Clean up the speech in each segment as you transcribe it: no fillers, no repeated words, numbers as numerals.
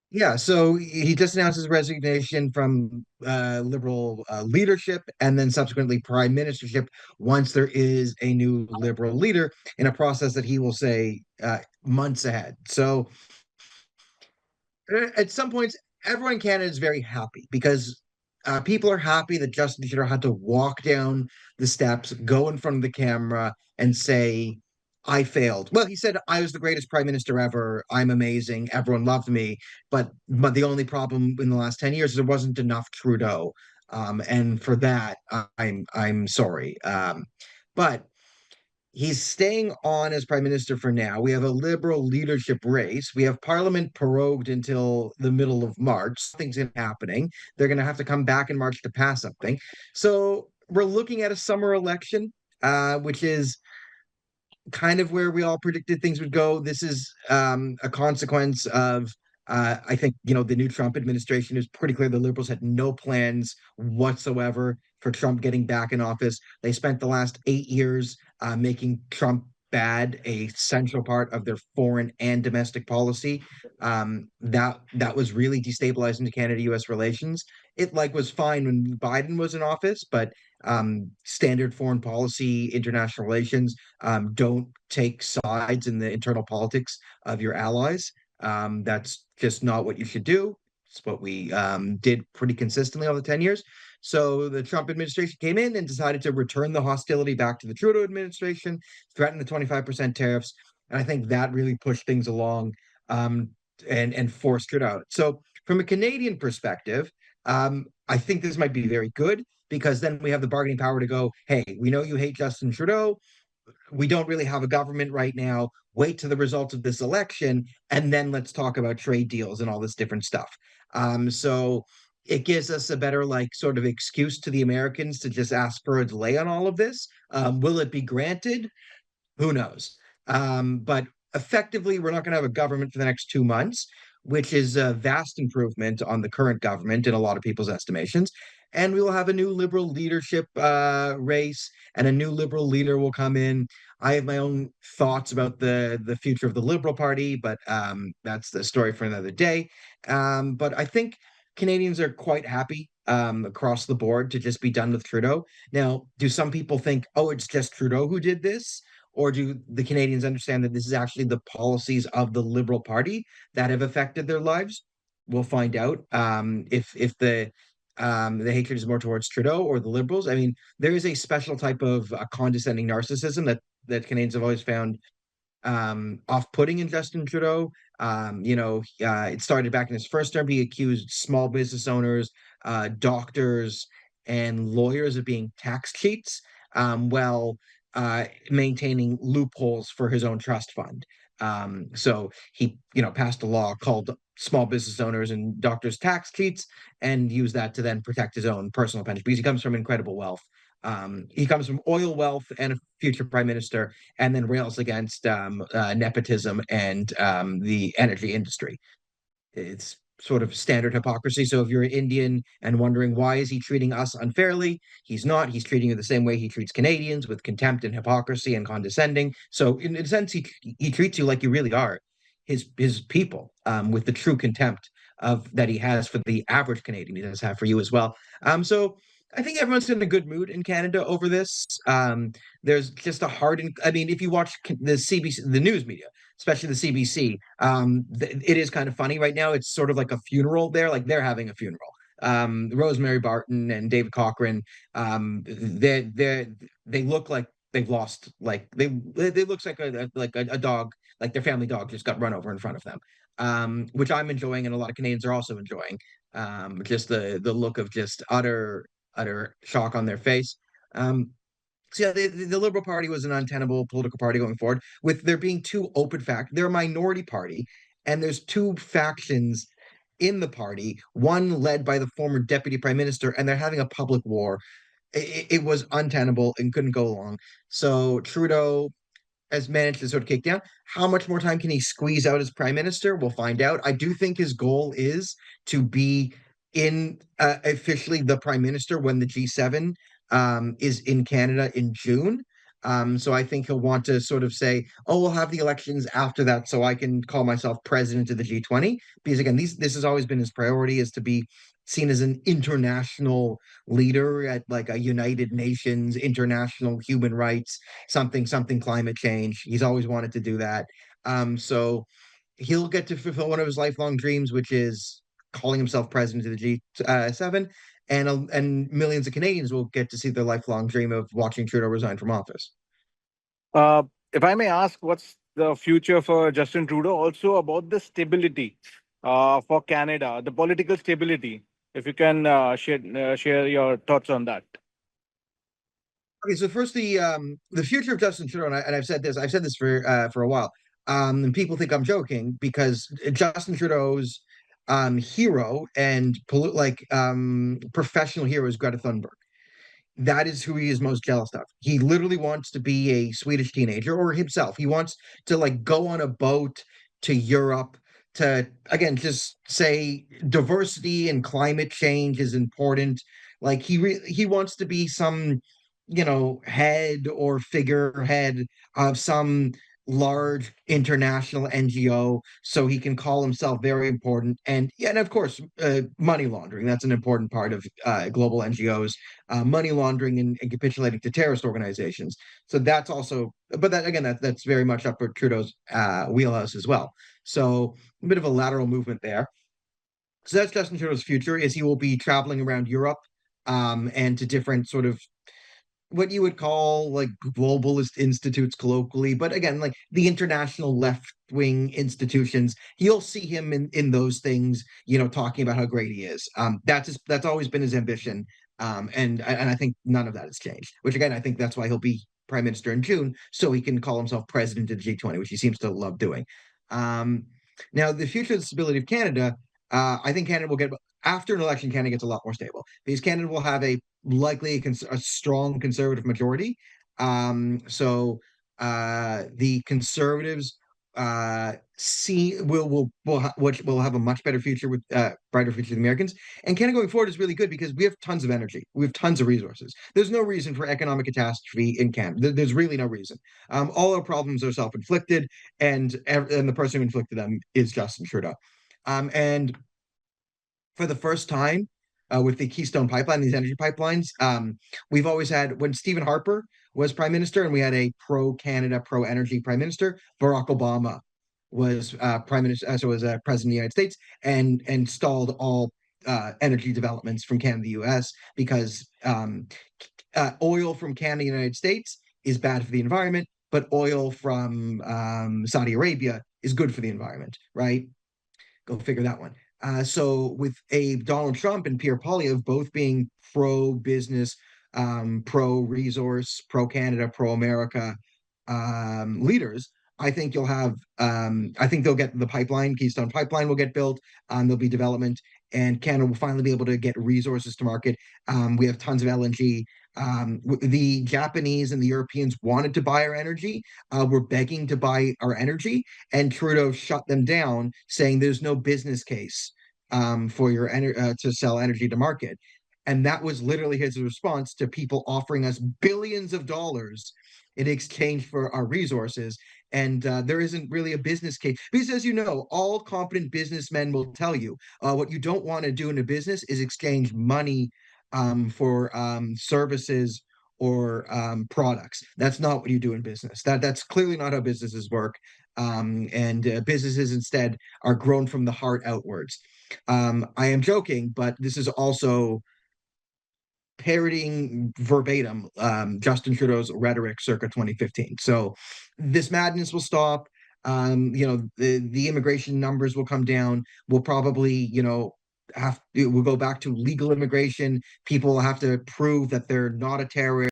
Yeah, so he just announced his resignation from Liberal leadership and then subsequently prime ministership once there is a new Liberal leader in a process that he will say months ahead. So at some points, everyone in Canada is very happy because people are happy that Justin Trudeau had to walk down the steps, go in front of the camera, and say, I failed. Well, he said, I was the greatest prime minister ever. I'm amazing. Everyone loved me. But the only problem in the last 10 years is there wasn't enough Trudeau. And for that, I'm sorry. But he's staying on as prime minister for now. We have a liberal leadership race. We have parliament prorogued until the middle of March. Something's happening. They're going to have to come back in March to pass something. So we're looking at a summer election, which is kind of where we all predicted things would go. This is a consequence of, I think, the new Trump administration is pretty clear the liberals had no plans whatsoever for Trump getting back in office. They spent the last 8 years making Trump bad a central part of their foreign and domestic policy. That was really destabilizing to Canada-U.S. relations. It was fine when Biden was in office, but standard foreign policy, international relations don't take sides in the internal politics of your allies. That's just not what you should do. It's what we did pretty consistently over the 10 years. So the Trump administration came in and decided to return the hostility back to the Trudeau administration, threaten the 25% tariffs. And I think that really pushed things along um, and forced it out. So from a Canadian perspective, I think this might be very good because then we have the bargaining power to go, hey, we know you hate Justin Trudeau. We don't really have a government right now. Wait to the results of this election, and then let's talk about trade deals and all this different stuff. So it gives us a better, sort of excuse to the Americans to just ask for a delay on all of this. Will it be granted? Who knows? But effectively, we're not going to have a government for the next 2 months, which is a vast improvement on the current government in a lot of people's estimations. And we will have a new liberal leadership race, and a new liberal leader will come in. I have my own thoughts about the future of the Liberal Party, but that's the story for another day. But I think Canadians are quite happy across the board to just be done with Trudeau. Now, do some people think, oh, it's just Trudeau who did this? Or do the Canadians understand that this is actually the policies of the Liberal Party that have affected their lives? We'll find out if the hatred is more towards Trudeau or the Liberals. I mean, there is a special type of condescending narcissism that Canadians have always found off-putting in Justin Trudeau. It started back in his first term. He accused small business owners, doctors, and lawyers of being tax cheats, while maintaining loopholes for his own trust fund. So he, passed a law called small business owners and doctors tax cheats and used that to then protect his own personal pension because he comes from incredible wealth. He comes from oil wealth and a future prime minister, and then rails against nepotism and the energy industry. It's sort of standard hypocrisy. So if you're Indian and wondering why is he treating us unfairly, he's not. He's treating you the same way he treats Canadians, with contempt and hypocrisy and condescending. So in a sense, he treats you like you really are his people, with the true contempt of that he has for the average Canadian. He does have for you as well. So I think everyone's in a good mood in Canada over this. There's just a hardened. I mean, if you watch the CBC, the news media, especially the CBC, it is kind of funny right now. It's sort of like a funeral there, like they're having a funeral. Rosemary Barton and David Cochran, they look like they've lost, like they looks like a dog, like their family dog just got run over in front of them. Which I'm enjoying, and a lot of Canadians are also enjoying. Just the look of just utter shock on their face. So yeah, the Liberal Party was an untenable political party going forward, with there being two open fact. They're a minority party, and there's two factions in the party. One led by the former deputy prime minister, and they're having a public war. It was untenable and couldn't go along. So Trudeau has managed to sort of kick down. How much more time can he squeeze out as prime minister? We'll find out. I do think his goal is to be in officially the prime minister when the G7 is in Canada in June. So I think he'll want to sort of say, "Oh, we'll have the elections after that, so I can call myself president of the G20." Because again, this has always been his priority, is to be seen as an international leader at like a United Nations, international human rights, something climate change. He's always wanted to do that. So he'll get to fulfill one of his lifelong dreams, which is calling himself president of the G7, and millions of Canadians will get to see their lifelong dream of watching Trudeau resign from office. Uh, if I may ask, what's the future for Justin Trudeau? Also about the stability for Canada, the political stability. If you can share your thoughts on that. Okay, so first the future of Justin Trudeau, and I've said this for a while. And people think I'm joking because Justin Trudeau's hero and professional hero is Greta Thunberg. That is who he is most jealous of. He literally wants to be a Swedish teenager, or himself. He wants to like go on a boat to Europe to again just say diversity and climate change is important. Like he wants to be some, head or figurehead of some large international NGO, so he can call himself very important. And yeah, and of course, money laundering. That's an important part of global NGOs, money laundering and capitulating to terrorist organizations. So that's also, but that again, that's very much up for Trudeau's wheelhouse as well. So a bit of a lateral movement there. So that's Justin Trudeau's future, is he will be traveling around Europe, and to different sort of what you would call like globalist institutes colloquially, but again, like the international left wing institutions, you'll see him in those things, talking about how great he is. That's always been his ambition, and I think none of that has changed. Which again, I think that's why he'll be prime minister in June, so he can call himself president of the G20, which he seems to love doing. Um, Now, the future of the stability of Canada, I think Canada will get after an election. Canada gets a lot more stable because Canada will have a strong conservative majority. So the conservatives see which will have a much better future with brighter future than Americans. And Canada going forward is really good because we have tons of energy, we have tons of resources. There's no reason for economic catastrophe in Canada. There's really no reason. All our problems are self-inflicted, and the person who inflicted them is Justin Trudeau. And for the first time, with the Keystone Pipeline, these energy pipelines, we've always had, when Stephen Harper was prime minister and we had a pro Canada, pro energy prime minister, Barack Obama was prime minister, so was president of the United States, and stalled all energy developments from Canada to the US because oil from Canada and the United States is bad for the environment, but oil from Saudi Arabia is good for the environment, right? Go figure that one. So with a Donald Trump and Pierre Poilievre both being pro business, pro resource, pro Canada, pro America leaders, I think you'll have. I think they'll get the pipeline. Keystone Pipeline will get built. There'll be development, and Canada will finally be able to get resources to market. We have tons of LNG. The Japanese and the Europeans wanted to buy our energy. We're begging to buy our energy, and Trudeau shut them down, saying there's no business case for to sell energy to market. And that was literally his response to people offering us billions of dollars in exchange for our resources. And there isn't really a business case because, as you know, all competent businessmen will tell you what you don't want to do in a business is exchange money for services or products. That's not what you do in business. That's clearly not how businesses work. And businesses instead are grown from the heart outwards. I am joking, but this is also parodying verbatim Justin Trudeau's rhetoric circa 2015. So this madness will stop. The immigration numbers will come down. We'll probably, we'll go back to legal immigration. People will have to prove that they're not a terrorist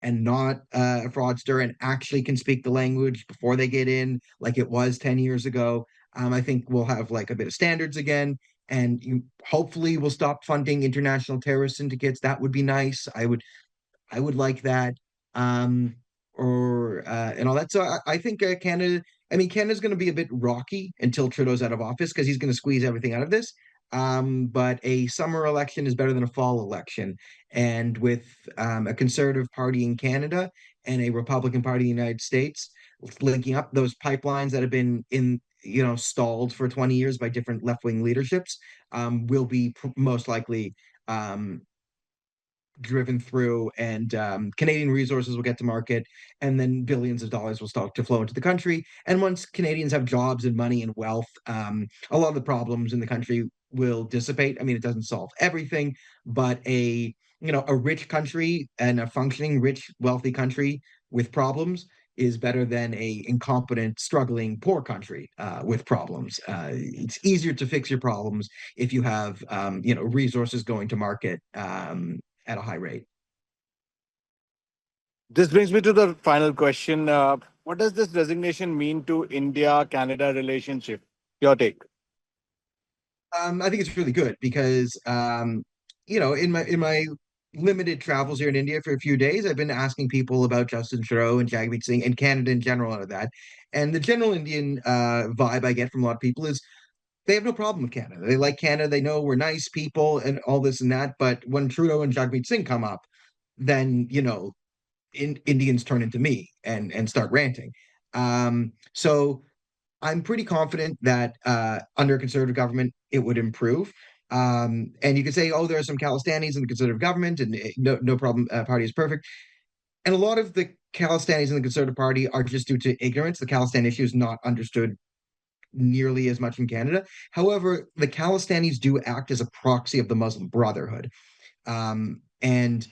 and not a fraudster and actually can speak the language before they get in, like it was 10 years ago. I think we'll have like a bit of standards again, and hopefully we'll stop funding international terrorist syndicates. That would be nice. I would like that. Or and all that. So I think Canada. I mean, Canada's going to be a bit rocky until Trudeau's out of office because he's going to squeeze everything out of this. but a summer election is better than a fall election. And with a conservative party in Canada and a Republican party in the United States linking up, those pipelines that have been stalled for 20 years by different left-wing leaderships will be most likely um, driven through, and Canadian resources will get to market, and then billions of dollars will start to flow into the country. And once Canadians have jobs and money and wealth, a lot of the problems in the country will dissipate. I mean, it doesn't solve everything, but a rich country and a functioning, rich, wealthy country with problems is better than a incompetent, struggling, poor country with problems. It's easier to fix your problems if you have resources going to market at a high rate. This brings me to the final question. What does this resignation mean to India-Canada relationship? Your take. I think it's really good because in my limited travels here in India for a few days, I've been asking people about Justin Trudeau and Jagmeet Singh and Canada in general out of that. And the general Indian vibe I get from a lot of people is they have no problem with Canada. They like Canada. They know we're nice people and all this and that. But when Trudeau and Jagmeet Singh come up, then Indians turn into me and start ranting. So I'm pretty confident that under a conservative government, it would improve. And you could say, oh, there are some Khalistanis in the conservative government, and no problem, party is perfect. And a lot of the Khalistanis in the conservative party are just due to ignorance. The Khalistan issue is not understood nearly as much in Canada. However, the Khalistanis do act as a proxy of the Muslim Brotherhood. And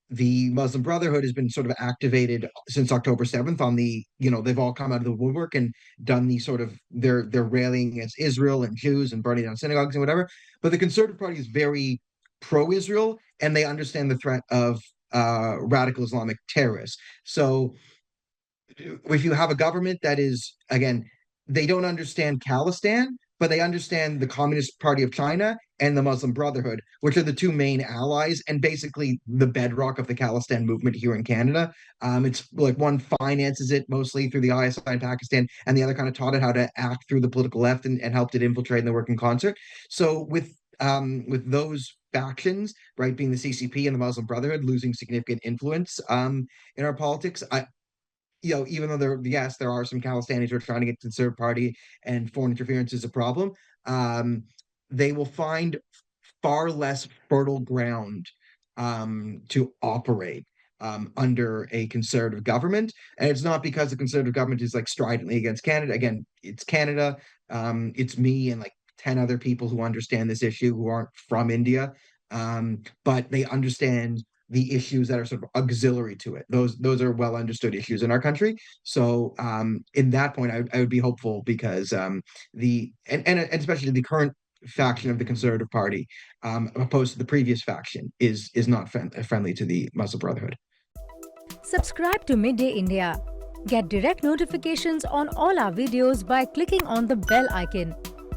the Muslim Brotherhood has been sort of activated since October 7th on they've all come out of the woodwork and done the sort of they're railing against Israel and Jews and burning down synagogues and whatever. But the Conservative Party is very pro-Israel, and they understand the threat of radical Islamic terrorists. So if you have a government that is, again, they don't understand Khalistan, but they understand the Communist Party of China and the Muslim Brotherhood, which are the two main allies and basically the bedrock of the Khalistan movement here in Canada. It's like one finances it mostly through the ISI in Pakistan, and the other kind of taught it how to act through the political left and helped it infiltrate and they work in concert. So with those factions, right, being the CCP and the Muslim Brotherhood losing significant influence in our politics, even though there are some Khalistanis who are trying to get to the Conservative Party and foreign interference is a problem, they will find far less fertile ground to operate under a conservative government. And it's not because the conservative government is like stridently against Canada. Again, it's Canada. It's me and like 10 other people who understand this issue who aren't from India. But they understand the issues that are sort of auxiliary to it. Those are well understood issues in our country. So in that point, I would be hopeful because and especially the current faction of the Conservative Party, opposed to the previous faction, is not friendly to the Muslim Brotherhood. Subscribe to Midday India. Get direct notifications on all our videos by clicking on the bell icon.